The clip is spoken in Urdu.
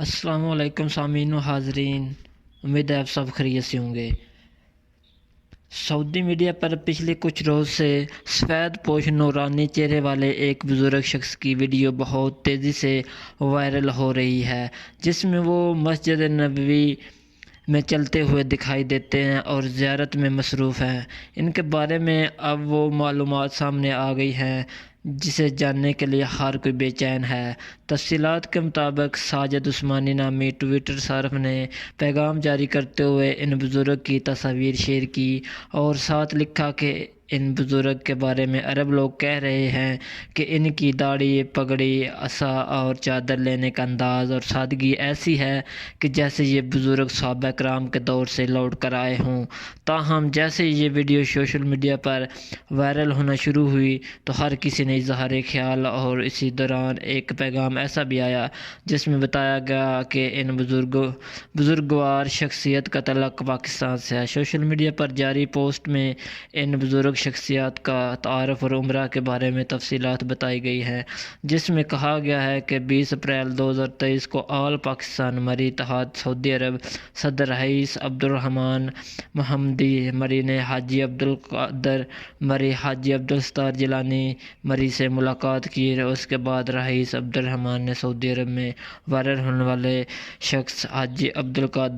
السلام علیکم سامعین و حاضرین، امید ہے آپ سب خیریت سے ہوں گے۔ سعودی میڈیا پر پچھلے کچھ روز سے سفید پوش نورانی چہرے والے ایک بزرگ شخص کی ویڈیو بہت تیزی سے وائرل ہو رہی ہے، جس میں وہ مسجد نبوی میں چلتے ہوئے دکھائی دیتے ہیں اور زیارت میں مصروف ہیں۔ ان کے بارے میں اب وہ معلومات سامنے آ گئی ہیں جسے جاننے کے لیے ہر کوئی بے چین ہے۔ تفصیلات کے مطابق ساجد عثمانی نامی ٹویٹر صارف نے پیغام جاری کرتے ہوئے ان بزرگ کی تصاویر شیئر کی اور ساتھ لکھا کہ ان بزرگ کے بارے میں عرب لوگ کہہ رہے ہیں کہ ان کی داڑھی، پگڑی، عصا اور چادر لینے کا انداز اور سادگی ایسی ہے کہ جیسے یہ بزرگ صحابہ کرام کے دور سے لوٹ کر آئے ہوں۔ تاہم جیسے یہ ویڈیو سوشل میڈیا پر وائرل ہونا شروع ہوئی تو ہر کسی نے اظہار خیال اور اسی دوران ایک پیغام ایسا بھی آیا جس میں بتایا گیا کہ ان بزرگوار شخصیت کا تعلق پاکستان سے ہے۔ سوشل میڈیا پر جاری پوسٹ میں ان بزرگ شخصیات کا تعارف اور عمرہ کے بارے میں تفصیلات بتائی گئی ہیں، جس میں کہا گیا ہے کہ 20 اپریل 2023 کو آل پاکستان مری اتحاد سعودی عرب صدر رئیس عبدالرحمن محمدی مری نے حاجی عبدالقادر مری، حاجی عبدالستار جیلانی مری سے ملاقات کی۔ اس کے بعد رئیس عبدالرحمن نے سعودی عرب میں وائرل ہونے والے شخص حاجی عبدالقادر